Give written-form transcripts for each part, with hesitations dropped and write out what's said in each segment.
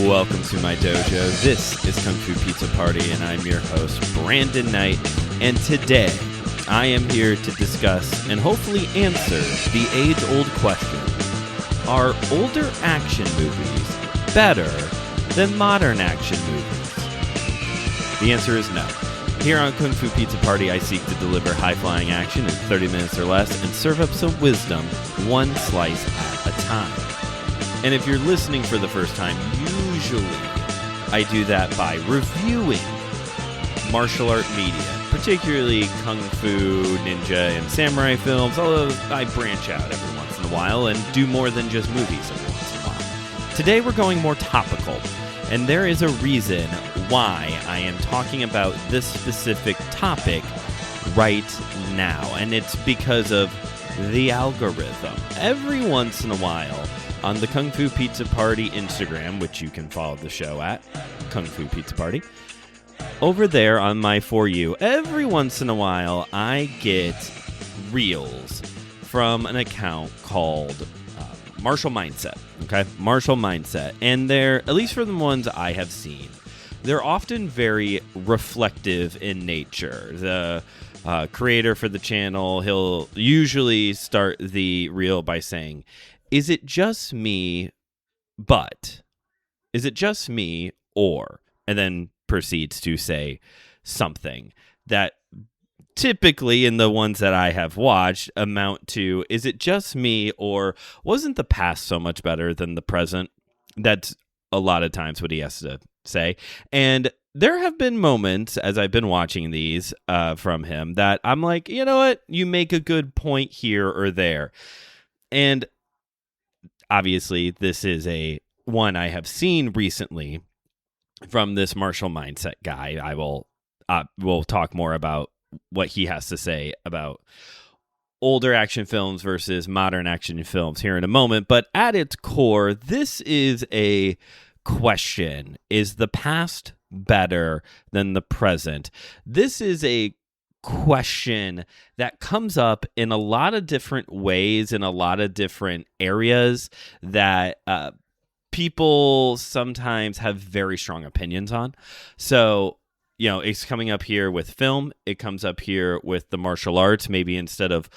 Welcome to my dojo. This is Kung Fu Pizza Party, and I'm your host, Brandon Knight. And today, I am here to discuss and hopefully answer the age-old question: are older action movies better than modern action movies? The answer is no. Here on Kung Fu Pizza Party, I seek to deliver high-flying action in 30 minutes or less and serve up some wisdom, one slice at a time. And if you're listening for the first time, usually I do that by reviewing martial art media, particularly Kung Fu, Ninja, and Samurai films, although I branch out every once in a while and do more than just movies every once in a while. Today we're going more topical, and there is a reason why I am talking about this specific topic right now, and it's because of the algorithm. Every once in a while, on the Kung Fu Pizza Party Instagram, which you can follow the show at, Kung Fu Pizza Party, over there on my For You, every once in a while, I get reels from an account called Martial Mindset, okay? Martial Mindset. And they're, at least for the ones I have seen, they're often very reflective in nature. The creator for the channel, he'll usually start the reel by saying, "Is it just me, but? Is it just me, or?" And then proceeds to say something that typically in the ones that I have watched amount to, "Is it just me, or wasn't the past so much better than the present?" That's a lot of times what he has to say. And there have been moments as I've been watching these from him that I'm like, you know what? You make a good point here or there. And obviously, this is a one I have seen recently from this martial mindset guy. I will talk more about what he has to say about older action films versus modern action films here in a moment. But at its core, this is a question: is the past better than the present? This is a question that comes up in a lot of different ways, in a lot of different areas that people sometimes have very strong opinions on. So, you know, it's coming up here with film. It comes up here with the martial arts. Maybe instead of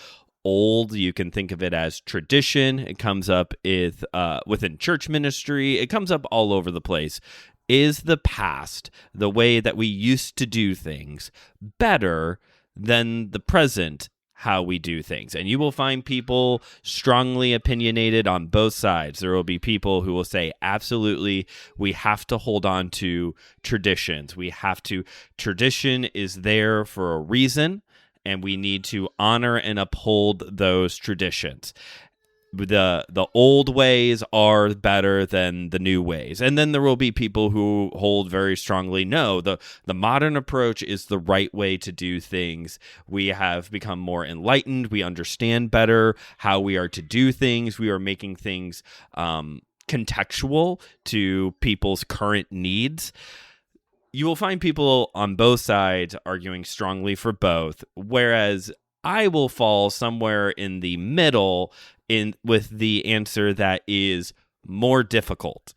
old, you can think of it as tradition. It comes up within church ministry. It comes up all over the place. Is the past, the way that we used to do things, better than the present, how we do things? And you will find people strongly opinionated on both sides. There will be people who will say, absolutely, we have to hold on to traditions. Tradition is there for a reason, and we need to honor and uphold those traditions. The old ways are better than the new ways. And then there will be people who hold very strongly, no, the modern approach is the right way to do things. We have become more enlightened. We understand better how we are to do things. We are making things contextual to people's current needs. You will find people on both sides arguing strongly for both, whereas I will fall somewhere in the middle with the answer that is more difficult.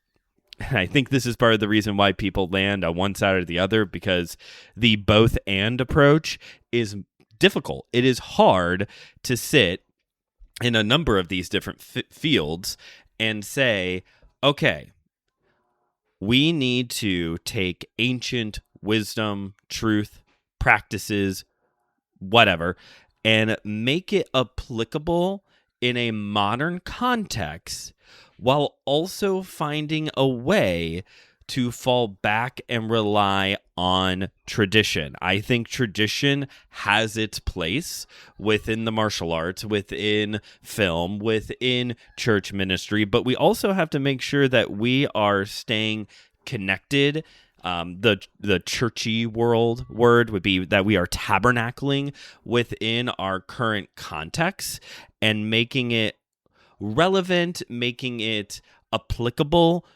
And I think this is part of the reason why people land on one side or the other, because the both and approach is difficult. It is hard to sit in a number of these different fields and say, okay, we need to take ancient wisdom, truth, practices, whatever, and make it applicable in a modern context, while also finding a way to fall back and rely on tradition. I think tradition has its place within the martial arts, within film, within church ministry, but we also have to make sure that we are staying connected. The churchy word would be that we are tabernacling within our current context and making it relevant, making it applicable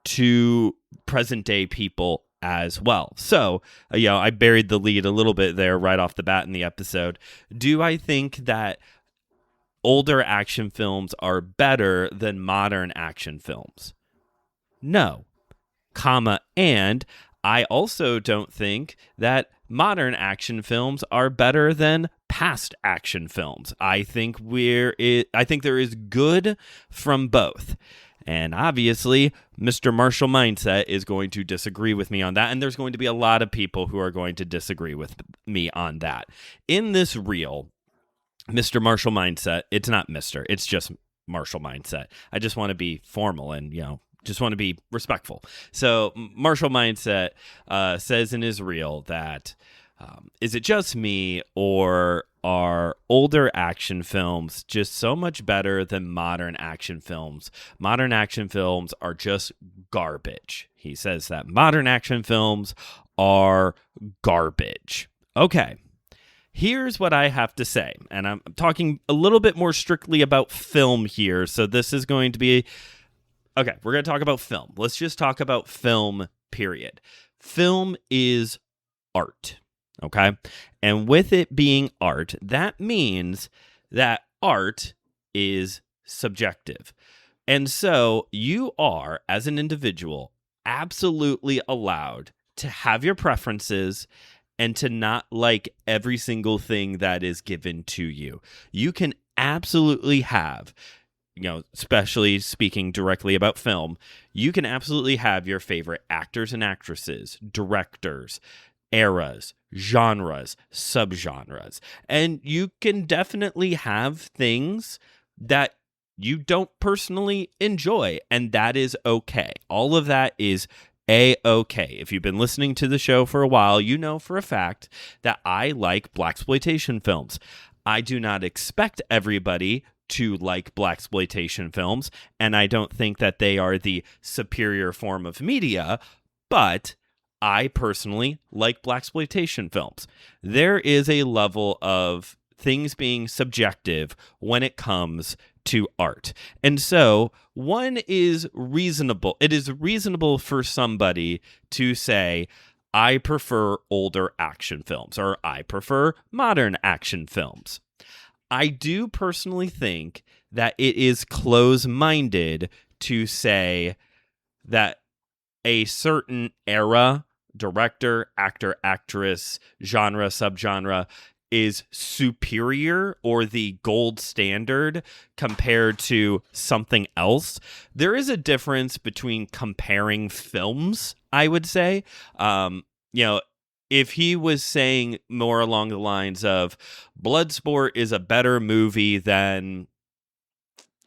to present day people as well. So, I buried the lead a little bit there right off the bat in the episode. Do I think that older action films are better than modern action films? No. and I also don't think that modern action films are better than past action films. I think there is good from both. And obviously, Mr. Marshall Mindset is going to disagree with me on that, and there's going to be a lot of people who are going to disagree with me on that. In this reel, Mr. Marshall Mindset, it's not Mr., it's just Marshall Mindset. I just want to be formal and, just want to be respectful. So Marshall Mindset says in his reel that, is it just me, or are older action films just so much better than modern action films? Modern action films are just garbage. He says that modern action films are garbage. Okay. Here's what I have to say, and I'm talking a little bit more strictly about film here, so this is going to be... Okay, we're going to talk about film. Let's just talk about film, period. Film is art, okay? And with it being art, that means that art is subjective. And so you are, as an individual, absolutely allowed to have your preferences and to not like every single thing that is given to you. You can absolutely have, especially speaking directly about film, you can absolutely have your favorite actors and actresses, directors, eras, genres, subgenres. And you can definitely have things that you don't personally enjoy, and that is okay. All of that is A-okay. If you've been listening to the show for a while, you know for a fact that I like blaxploitation films. I do not expect everybody to like blaxploitation films, and I don't think that they are the superior form of media, but I personally like blaxploitation films. There is a level of things being subjective when it comes to art. And so one is reasonable. It is reasonable for somebody to say, I prefer older action films, or I prefer modern action films. I do personally think that it is close-minded to say that a certain era, director, actor, actress, genre, subgenre is superior or the gold standard compared to something else. There is a difference between comparing films, I would say. If he was saying more along the lines of Bloodsport is a better movie than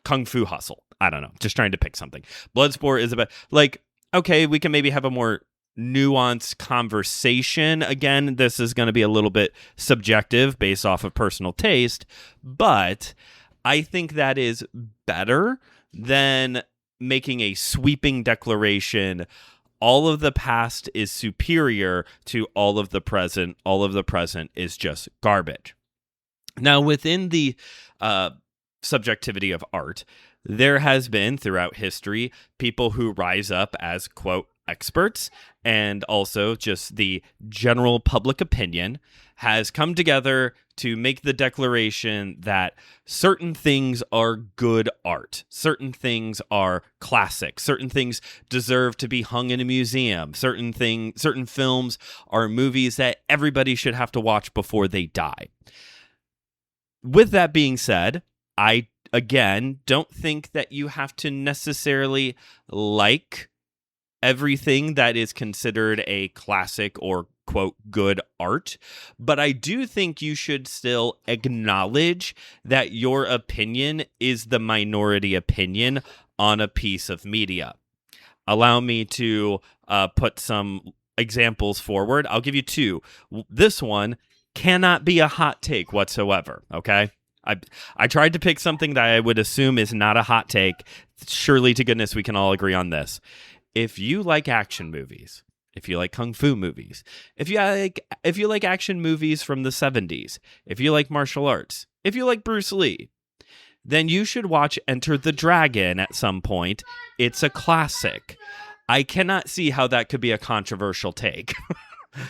Kung Fu Hustle. I don't know. Just trying to pick something. Bloodsport is okay, we can maybe have a more nuanced conversation. Again, this is going to be a little bit subjective based off of personal taste, but I think that is better than making a sweeping declaration. All of the past is superior to all of the present. All of the present is just garbage. Now, within the subjectivity of art, there has been throughout history people who rise up as, quote, experts, and also just the general public opinion has come together to make the declaration that certain things are good art, certain things are classic, certain things deserve to be hung in a museum, certain films are movies that everybody should have to watch before they die. With that being said, I, again, don't think that you have to necessarily like everything that is considered a classic or, quote, good art, but I do think you should still acknowledge that your opinion is the minority opinion on a piece of media. Allow me to put some examples forward. I'll give you two. This one cannot be a hot take whatsoever, okay? I tried to pick something that I would assume is not a hot take. Surely to goodness we can all agree on this. If you like action movies, if you like kung fu movies, if you like action movies from the 70s, if you like martial arts, if you like Bruce Lee, then you should watch Enter the Dragon at some point. It's a classic. I cannot see how that could be a controversial take.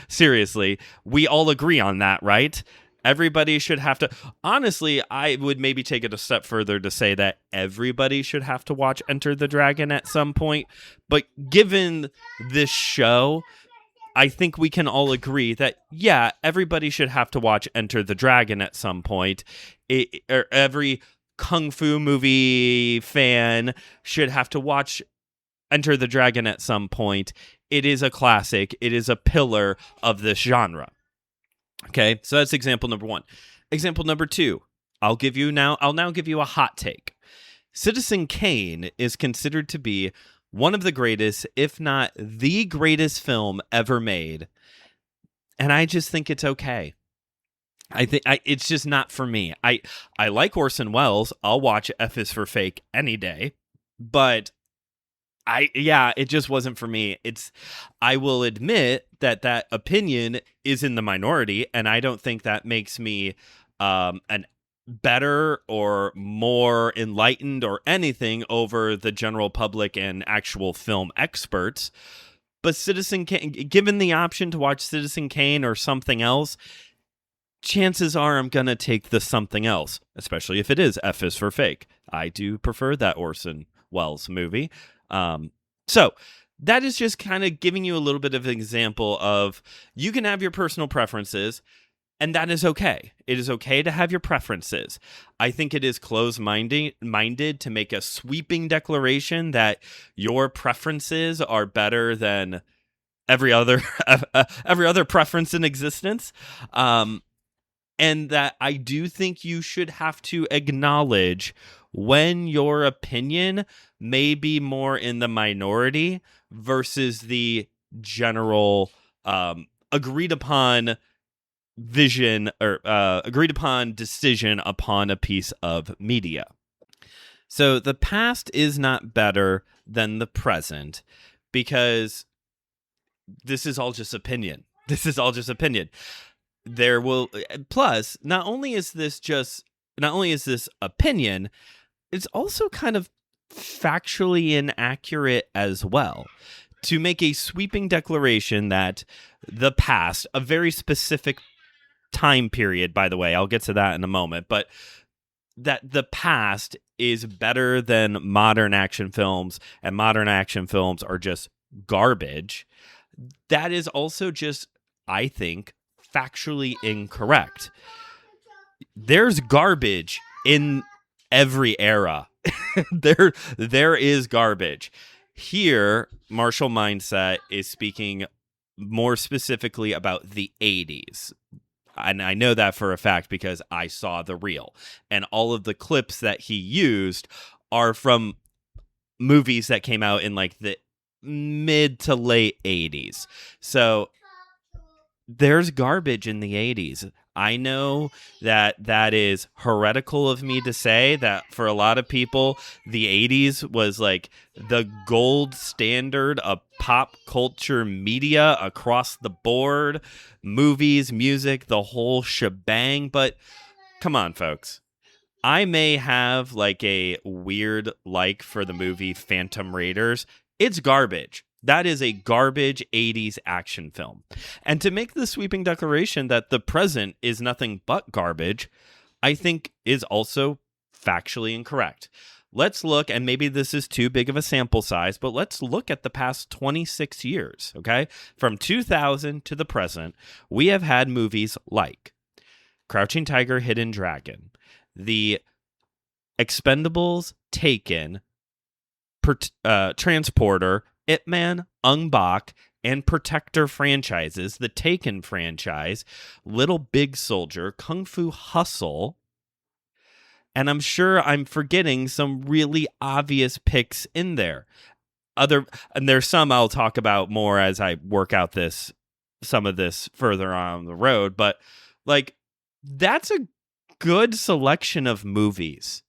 Seriously, we all agree on that, right? Everybody should have to. Honestly, I would maybe take it a step further to say that everybody should have to watch Enter the Dragon at some point. But given this show, I think we can all agree that, yeah, everybody should have to watch Enter the Dragon at some point. Or every Kung Fu movie fan should have to watch Enter the Dragon at some point. It is a classic. It is a pillar of this genre. Okay, so that's example number 1. Example number 2, I'll now give you a hot take. Citizen Kane is considered to be one of the greatest, if not the greatest film ever made. And I just think it's okay. I think it's just not for me. I like Orson Welles. I'll watch F is for Fake any day. But it just wasn't for me. I will admit that opinion is in the minority, and I don't think that makes me an better or more enlightened or anything over the general public and actual film experts. But Citizen Kane, given the option to watch Citizen Kane or something else, chances are I'm going to take the something else, especially if it is F is for Fake. I do prefer that Orson Welles movie. So that is just kind of giving you a little bit of an example of you can have your personal preferences, and that is okay. It is okay to have your preferences. I think it is closed-minded to make a sweeping declaration that your preferences are better than every other preference in existence. And that I do think you should have to acknowledge when your opinion may be more in the minority versus the general agreed upon vision or agreed upon decision upon a piece of media. So the past is not better than the present because this is all just opinion. There will plus not only is this opinion, it's also kind of factually inaccurate as well. To make a sweeping declaration that the past, a very specific time period, by the way, I'll get to that in a moment, but that the past is better than modern action films and modern action films are just garbage, that is also just, I think, factually incorrect. There's garbage in every era. there is garbage. Here, Martial Mindset is speaking more specifically about the 80s. And I know that for a fact because I saw the reel. And all of the clips that he used are from movies that came out in like the mid to late 80s. So there's garbage in the 80s. I know that is heretical of me to say that for a lot of people, the 80s was like the gold standard of pop culture media across the board, movies, music, the whole shebang. But come on, folks. I may have like a weird like for the movie Phantom Raiders. It's garbage. That is a garbage 80s action film. And to make the sweeping declaration that the present is nothing but garbage, I think is also factually incorrect. Let's look, and maybe this is too big of a sample size, but let's look at the past 26 years, okay? From 2000 to the present, we have had movies like Crouching Tiger, Hidden Dragon, The Expendables, Taken, Transporter, Ip Man, Ong Bak, and Protector franchises, the Taken franchise, Little Big Soldier, Kung Fu Hustle, and I'm sure I'm forgetting some really obvious picks in there. And there's some I'll talk about more as I work out some of this further on the road, but like that's a good selection of movies.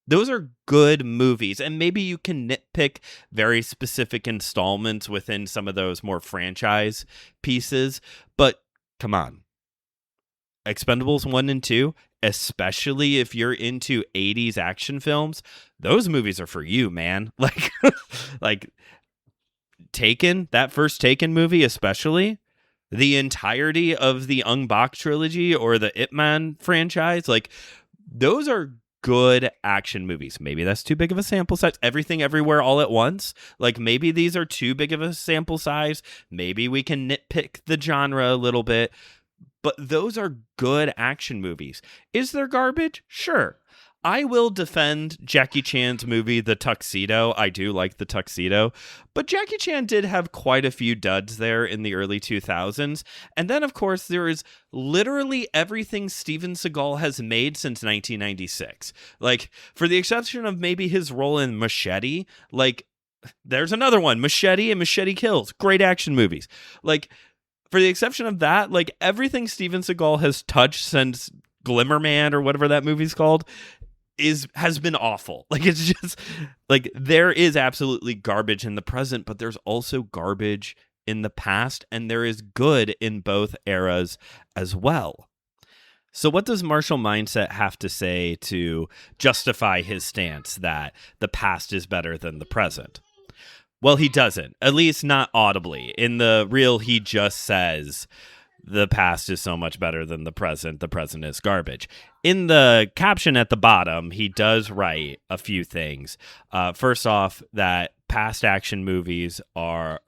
Those are good movies, and maybe you can nitpick very specific installments within some of those more franchise pieces, but come on. Expendables 1 and 2, especially if you're into 80s action films, those movies are for you, man. Like Taken, that first Taken movie especially, the entirety of the Ong Bak trilogy or the Ip Man franchise. Like, those are good action movies. Maybe that's too big of a sample size. Everything Everywhere All at Once. Like, maybe these are too big of a sample size. Maybe we can nitpick the genre a little bit. But those are good action movies. Is there garbage? Sure. I will defend Jackie Chan's movie, The Tuxedo. I do like The Tuxedo. But Jackie Chan did have quite a few duds there in the early 2000s. And then, of course, there is literally everything Steven Seagal has made since 1996. Like, for the exception of maybe his role in Machete, like, there's another one, Machete and Machete Kills. Great action movies. Like, for the exception of that, like, everything Steven Seagal has touched since Glimmerman or whatever that movie's called has been awful. Like, it's just like, there is absolutely garbage in the present, but there's also garbage in the past, and there is good in both eras as well. So what does Martial Mindset have to say to justify his stance that the past is better than the present? Well, he doesn't, at least not audibly. In the reel, he just says the past is so much better than the present is garbage. In the caption at the bottom, he does write a few things. First off, that past action movies or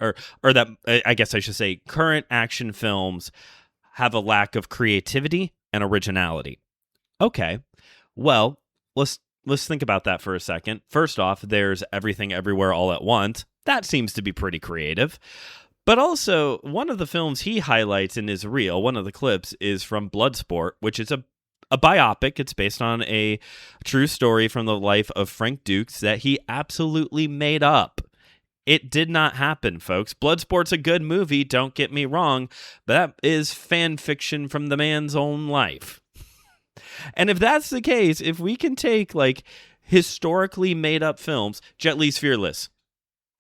that, I guess I should say, current action films have a lack of creativity and originality. Okay, well, let's think about that for a second. First off, there's Everything Everywhere All at Once. That seems to be pretty creative. But also, one of the films he highlights in his reel, one of the clips, is from Bloodsport, which is a biopic. It's based on a true story from the life of Frank Dukes that he absolutely made up. It did not happen, folks. Bloodsport's a good movie, don't get me wrong, but that is fan fiction from the man's own life. And if that's the case, if we can take, like, historically made up films, Jet Li's Fearless,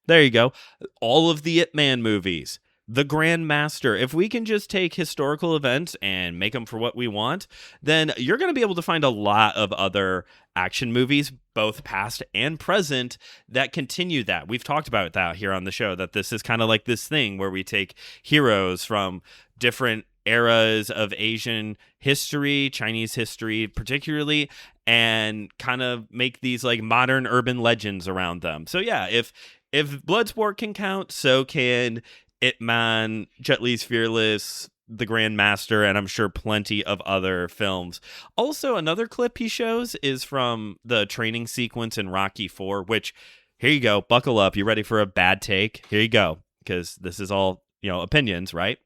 there you go. All of the Ip Man movies, The Grand Master. If we can just take historical events and make them for what we want, then you're going to be able to find a lot of other action movies, both past and present, that continue that. We've talked about that here on the show, that this is kind of like this thing where we take heroes from different eras of Asian history, Chinese history particularly, and kind of make these like modern urban legends around them. So yeah, if Bloodsport can count, so can Ip Man, Jet Li's Fearless, The Grand Master, and I'm sure plenty of other films. Also, another clip he shows is from the training sequence in Rocky IV, which, here you go, buckle up, you ready for a bad take? Here you go, because this is all, opinions, right?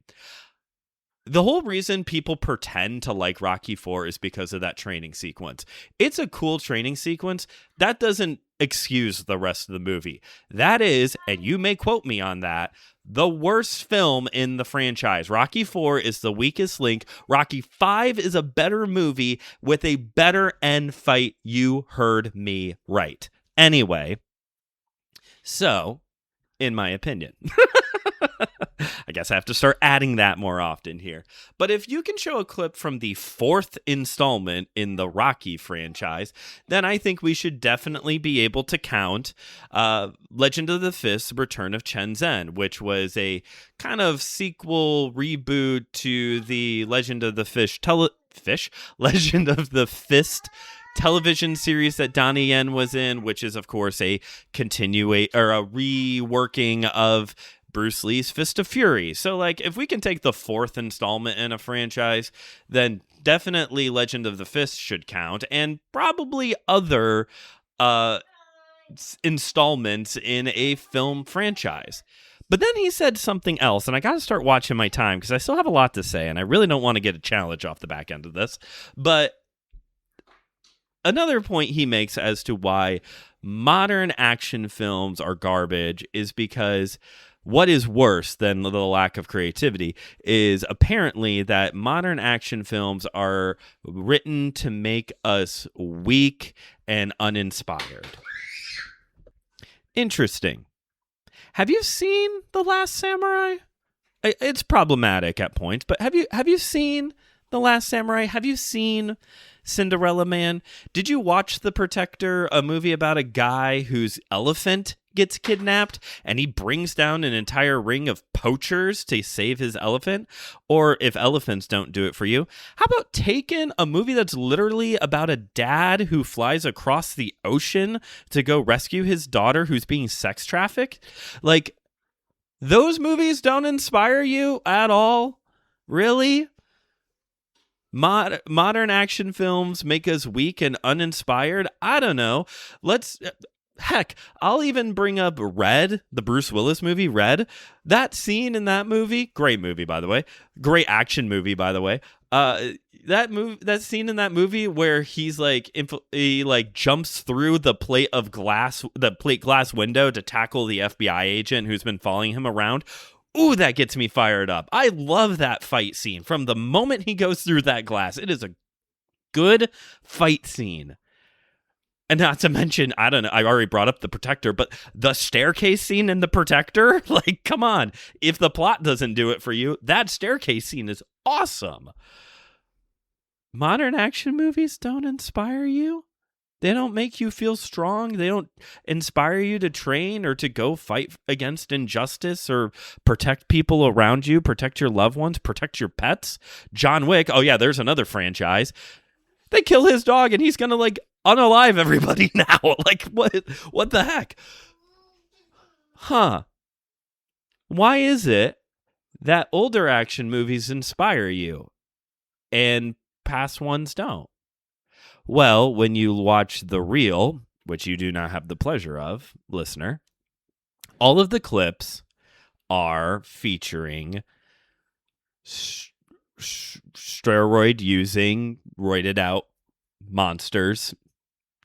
The whole reason people pretend to like Rocky IV is because of that training sequence. It's a cool training sequence. That doesn't excuse the rest of the movie. That is, and you may quote me on that, the worst film in the franchise. Rocky IV is the weakest link. Rocky V is a better movie with a better end fight. You heard me right. Anyway, so, in my opinion... I guess I have to start adding that more often here. But if you can show a clip from the fourth installment in the Rocky franchise, then I think we should definitely be able to count Legend of the Fist, Return of Chen Zhen, which was a kind of sequel reboot to the Legend of the Legend of the Fist television series that Donnie Yen was in, which is of course a reworking of Bruce Lee's Fist of Fury. So, like, if we can take the fourth installment in a franchise, then definitely Legend of the Fist should count, and probably other installments in a film franchise. But then he said something else, and I got to start watching my time because I still have a lot to say, and I really don't want to get a challenge off the back end of this. But another point he makes as to why modern action films are garbage is because what is worse than the lack of creativity is apparently that modern action films are written to make us weak and uninspired. Interesting. Have you seen The Last Samurai? It's problematic at points, but have you seen The Last Samurai? Have you seen Cinderella Man? Did you watch The Protector, a movie about a guy whose elephant gets kidnapped and he brings down an entire ring of poachers to save his elephant. Or if elephants don't do it for you, how about Taken, a movie that's literally about a dad who flies across the ocean to go rescue his daughter who's being sex trafficked? Like, those movies don't inspire you at all? Really? Modern action films make us weak and uninspired? I don't know. Heck, I'll even bring up Red, the Bruce Willis movie, Red. That scene in that movie, great movie, by the way. Great action movie, by the way. That scene in that movie where he's like, he like jumps through the plate glass window to tackle the FBI agent who's been following him around. Ooh, that gets me fired up. I love that fight scene. From the moment he goes through that glass, it is a good fight scene. And not to mention, I don't know, I already brought up The Protector, but the staircase scene in The Protector, like, come on. If the plot doesn't do it for you, that staircase scene is awesome. Modern action movies don't inspire you? They don't make you feel strong. They don't inspire you to train or to go fight against injustice or protect people around you, protect your loved ones, protect your pets. John Wick, oh yeah, there's another franchise. They kill his dog and he's going to like unalive everybody now. Like, what the heck? Huh. Why is it that older action movies inspire you and past ones don't? Well, when you watch The Reel, which you do not have the pleasure of, listener, all of the clips are featuring steroid-using, roided-out monsters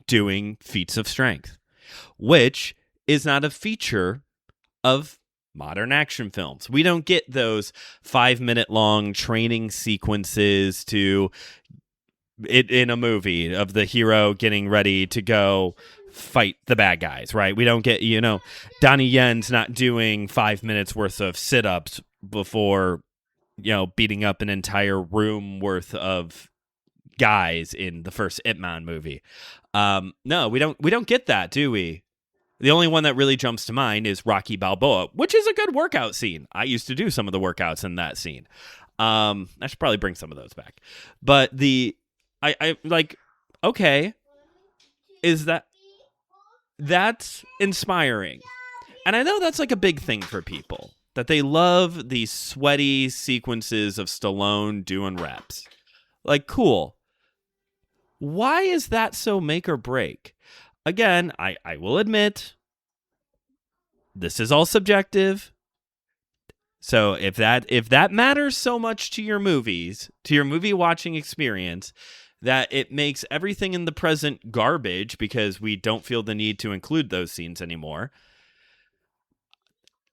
doing feats of strength, which is not a feature of modern action films. We don't get those 5-minute-long training sequences in a movie of the hero getting ready to go fight the bad guys, right? We don't get, Donnie Yen's not doing 5 minutes worth of sit-ups before, beating up an entire room worth of guys in the first Ip Man movie. No, we don't get that, do we? The only one that really jumps to mind is Rocky Balboa, which is a good workout scene. I used to do some of the workouts in that scene. I should probably bring some of those back. But I like, okay, is that's inspiring. And I know that's like a big thing for people, that they love these sweaty sequences of Stallone doing reps. Like, cool. Why is that so make or break? Again, I will admit, this is all subjective. So if that matters so much to your movies, to your movie watching experience, that it makes everything in the present garbage because we don't feel the need to include those scenes anymore.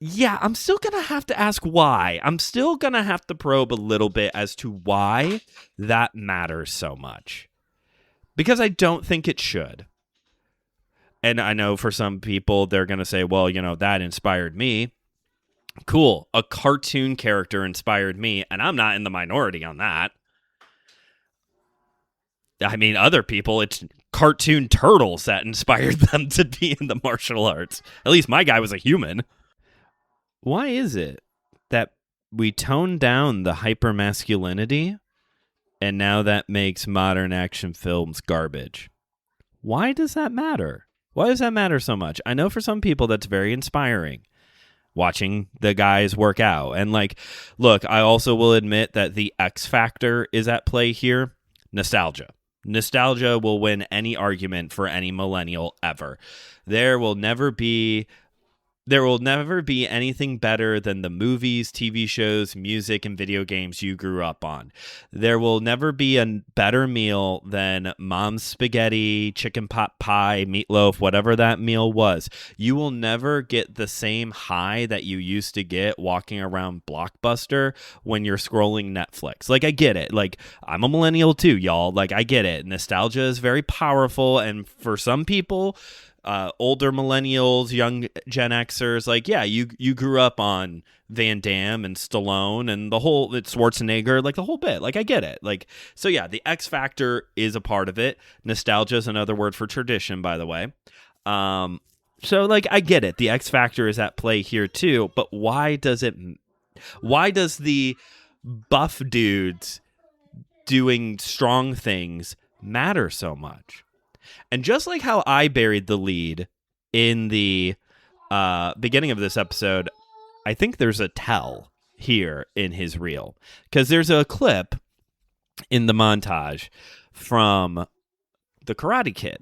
Yeah, I'm still going to have to ask why. I'm still going to have to probe a little bit as to why that matters so much. Because I don't think it should. And I know for some people, they're going to say, well, that inspired me. Cool. A cartoon character inspired me, and I'm not in the minority on that. I mean, other people, it's cartoon turtles that inspired them to be in the martial arts. At least my guy was a human. Why is it that we tone down the hypermasculinity and now that makes modern action films garbage? Why does that matter? Why does that matter so much? I know for some people that's very inspiring, watching the guys work out. And look, I also will admit that the X factor is at play here. Nostalgia. Nostalgia will win any argument for any millennial ever. There will never be anything better than the movies, TV shows, music, and video games you grew up on. There will never be a better meal than mom's spaghetti, chicken pot pie, meatloaf, whatever that meal was. You will never get the same high that you used to get walking around Blockbuster when you're scrolling Netflix. I get it. I'm a millennial too, y'all. I get it. Nostalgia is very powerful, and for some people, older millennials, young Gen Xers, you grew up on Van Damme and Stallone and the whole Schwarzenegger, the whole bit. I get it. So yeah, the X factor is a part of it. Nostalgia is another word for tradition, by the way. So, like, I get it. The X factor is at play here too, but why does the buff dudes doing strong things matter so much? And just like how I buried the lead in the beginning of this episode, I think there's a tell here in his reel, because there's a clip in the montage from the Karate Kid.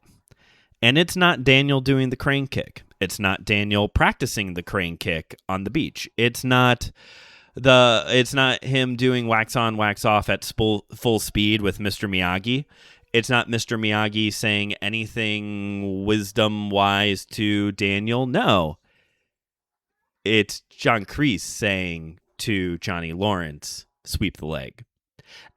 And it's not Daniel doing the crane kick. It's not Daniel practicing the crane kick on the beach. It's not him doing wax on, wax off at full speed with Mr. Miyagi. It's not Mr. Miyagi saying anything wisdom-wise to Daniel. No. It's John Kreese saying to Johnny Lawrence, sweep the leg.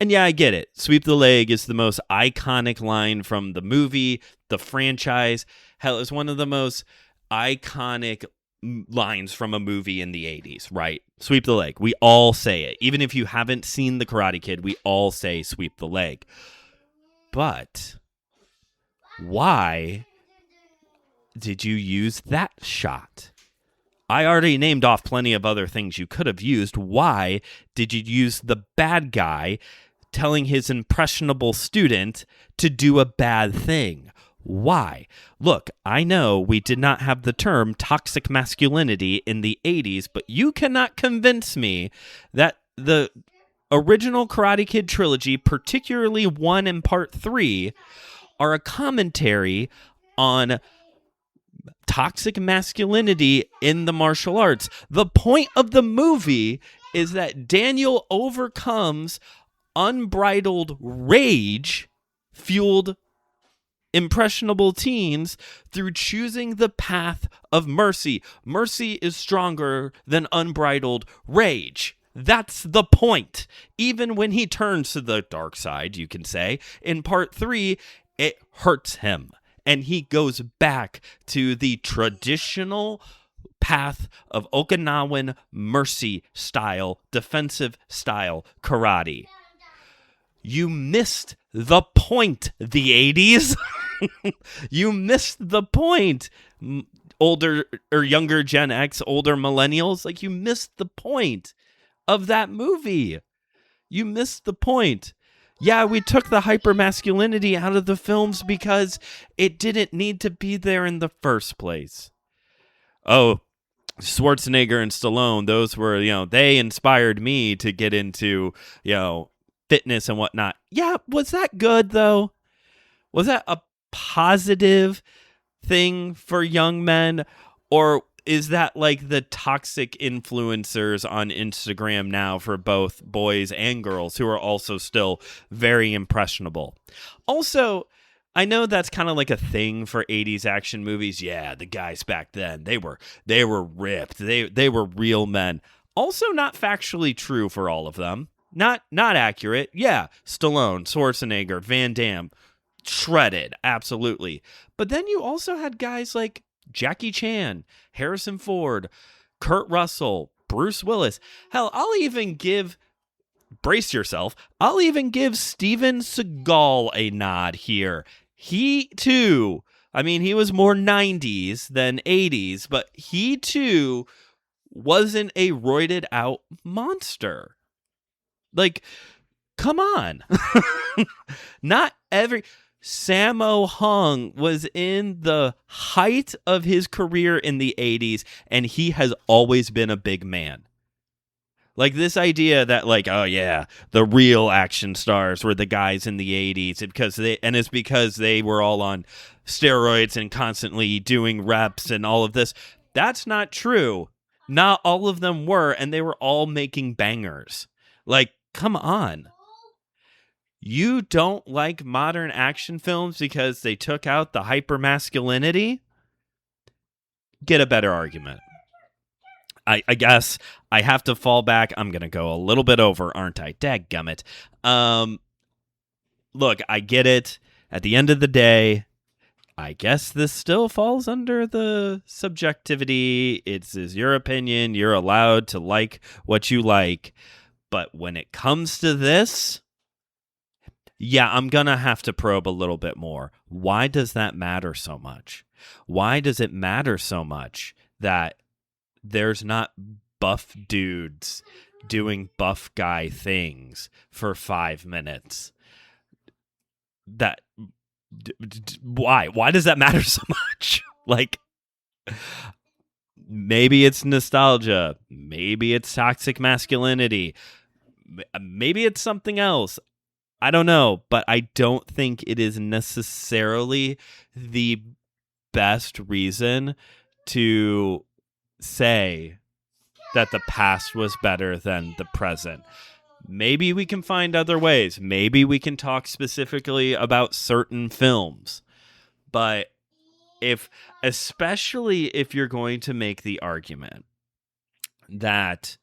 And yeah, I get it. Sweep the leg is the most iconic line from the movie, the franchise. Hell, it's one of the most iconic lines from a movie in the 80s, right? Sweep the leg. We all say it. Even if you haven't seen The Karate Kid, we all say sweep the leg. But why did you use that shot? I already named off plenty of other things you could have used. Why did you use the bad guy telling his impressionable student to do a bad thing? Why? Look, I know we did not have the term toxic masculinity in the 80s, but you cannot convince me that the original Karate Kid trilogy, particularly 1 and Part 3, are a commentary on toxic masculinity in the martial arts. The point of the movie is that Daniel overcomes unbridled rage fueled impressionable teens through choosing the path of mercy. Mercy is stronger than unbridled rage. That's the point. Even when he turns to the dark side, you can say, in Part 3, it hurts him. And he goes back to the traditional path of Okinawan mercy style, defensive style karate. You missed the point, the 80s. You missed the point. Older or younger Gen X, older millennials, like, you missed the point of that movie. You missed the point. Yeah, we took the hypermasculinity out of the films because it didn't need to be there in the first place. Oh, Schwarzenegger and Stallone, those were, they inspired me to get into, fitness and whatnot. Yeah, was that good, though? Was that a positive thing for young men? Or is that like the toxic influencers on Instagram now for both boys and girls who are also still very impressionable? Also, I know that's kind of like a thing for 80s action movies. Yeah, the guys back then, they were ripped. They were real men. Also not factually true for all of them. Not accurate. Yeah, Stallone, Schwarzenegger, Van Damme, shredded, absolutely. But then you also had guys like Jackie Chan, Harrison Ford, Kurt Russell, Bruce Willis. Hell, brace yourself, I'll even give Steven Seagal a nod here. He too, he was more 90s than 80s, but he too wasn't a roided out monster. Like, come on. Not every... Sammo Hung was in the height of his career in the 80s, and he has always been a big man. Like, this idea that, like, oh yeah, the real action stars were the guys in the 80s it's because they were all on steroids and constantly doing reps and all of this. That's not true. Not all of them were, and they were all making bangers. Like, come on. You don't like modern action films because they took out the hypermasculinity? Get a better argument. I guess I have to fall back. I'm going to go a little bit over, aren't I? Dadgummit. Look, I get it. At the end of the day, I guess this still falls under the subjectivity. It's your opinion. You're allowed to like what you like. But when it comes to this... yeah, I'm going to have to probe a little bit more. Why does that matter so much? Why does it matter so much that there's not buff dudes doing buff guy things for 5 minutes? Why does that matter so much? Like, maybe it's nostalgia, maybe it's toxic masculinity, maybe it's something else. I don't know, but I don't think it is necessarily the best reason to say that the past was better than the present. Maybe we can find other ways. Maybe we can talk specifically about certain films. But especially if you're going to make the argument that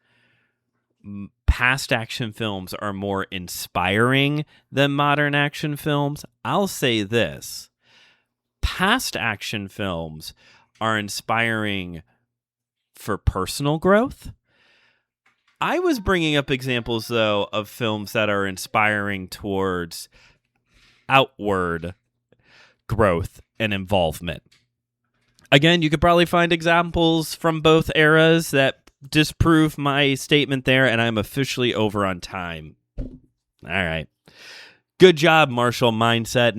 past action films are more inspiring than modern action films, I'll say this. Past action films are inspiring for personal growth. I was bringing up examples, though, of films that are inspiring towards outward growth and involvement. Again, you could probably find examples from both eras that disprove my statement there, and I'm officially over on time. All right. Good job, Marshall Mindset.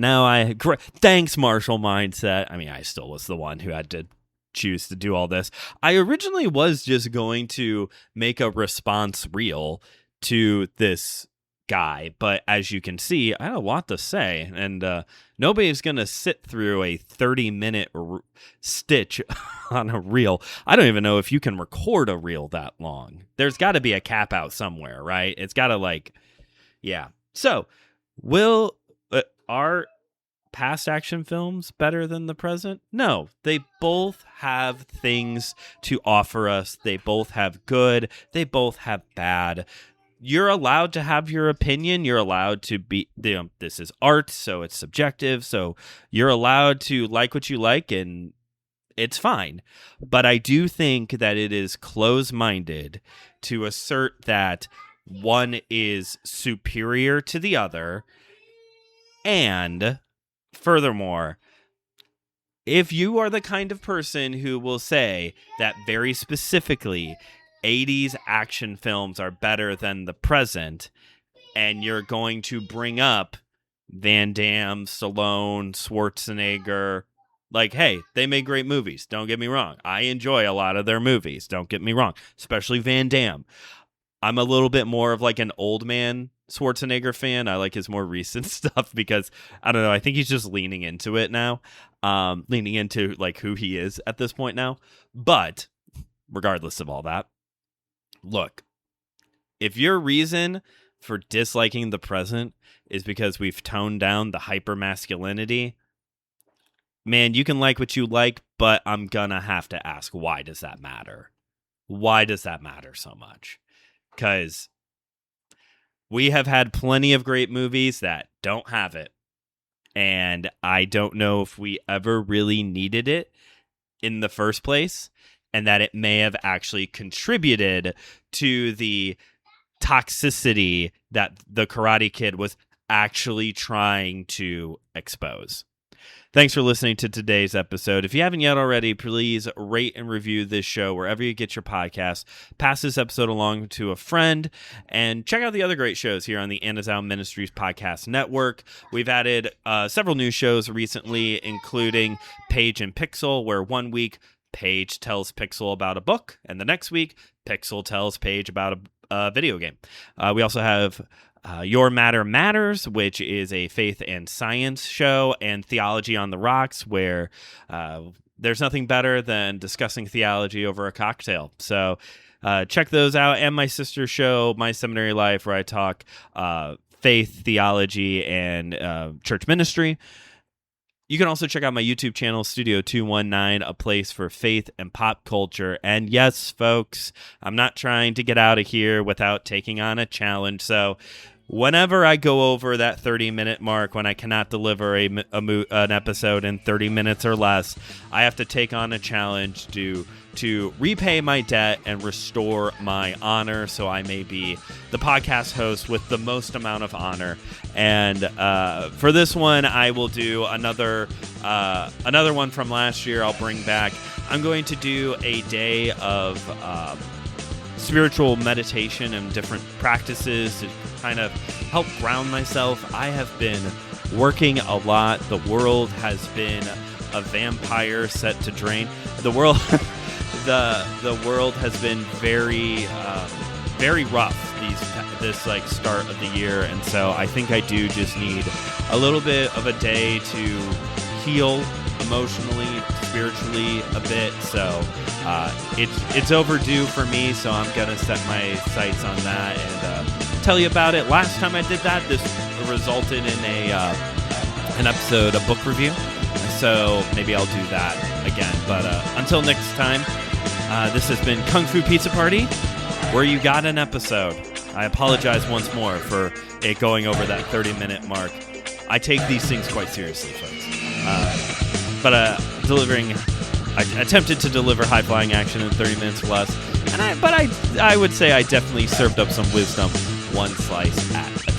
Thanks, Marshall Mindset. I mean, I still was the one who had to choose to do all this. I originally was just going to make a response reel to this guy, but as you can see, I have a lot to say, and nobody's going to sit through a 30-minute stitch on a reel. I don't even know if you can record a reel that long. There's got to be a cap out somewhere, right? It's got to yeah. So, are past action films better than the present? No, they both have things to offer us. They both have good. They both have bad. You're allowed to have your opinion. You're allowed to be, this is art, so it's subjective. So you're allowed to like what you like, and it's fine. But I do think that it is close-minded to assert that one is superior to the other. And furthermore, if you are the kind of person who will say that very specifically 80s action films are better than the present, and you're going to bring up Van Damme, Stallone, Schwarzenegger, hey, they made great movies. Don't get me wrong. I enjoy a lot of their movies. Don't get me wrong. Especially Van Damme. I'm a little bit more of an old man Schwarzenegger fan. I like his more recent stuff because, I don't know, I think he's just leaning into it now. Leaning into who he is at this point now. But regardless of all that, look, if your reason for disliking the present is because we've toned down the hyper-masculinity, man, you can like what you like, but I'm gonna have to ask, why does that matter? Why does that matter so much? Because we have had plenty of great movies that don't have it. And I don't know if we ever really needed it in the first place, and that it may have actually contributed to the toxicity that the Karate Kid was actually trying to expose. Thanks for listening to today's episode. If you haven't yet already, please rate and review this show wherever you get your podcasts. Pass this episode along to a friend, and check out the other great shows here on the Anazao Ministries Podcast Network. We've added several new shows recently, including Page and Pixel, where one week Page tells Pixel about a book, and the next week Pixel tells Page about a video game. We also have Your Matter Matters, which is a faith and science show, and Theology on the Rocks, where there's nothing better than discussing theology over a cocktail. So check those out. And my sister's show, My Seminary Life, where I talk faith, theology, and church ministry. You can also check out my YouTube channel, Studio 219, a place for faith and pop culture. And yes, folks, I'm not trying to get out of here without taking on a challenge. So whenever I go over that 30-minute mark, when I cannot deliver an episode in 30 minutes or less, I have to take on a challenge to to repay my debt and restore my honor, so I may be the podcast host with the most amount of honor. And for this one, I will do another one from last year. I'll bring back. I'm going to do a day of spiritual meditation and different practices to kind of help ground myself. I have been working a lot. The world has been a vampire set to drain. The world, the world has been very rough this like start of the year, and so I think I do just need a little bit of a day to heal emotionally, spiritually a bit. So it's overdue for me. So I'm gonna set my sights on that and tell you about it. Last time I did that, this resulted in an episode, a book review. So maybe I'll do that again. But until next time, this has been Kung Fu Pizza Party, where you got an episode. I apologize once more for it going over that 30-minute mark. I take these things quite seriously, folks. But I attempted to deliver high-flying action in 30 minutes or less. But I would say I definitely served up some wisdom, one slice at a time.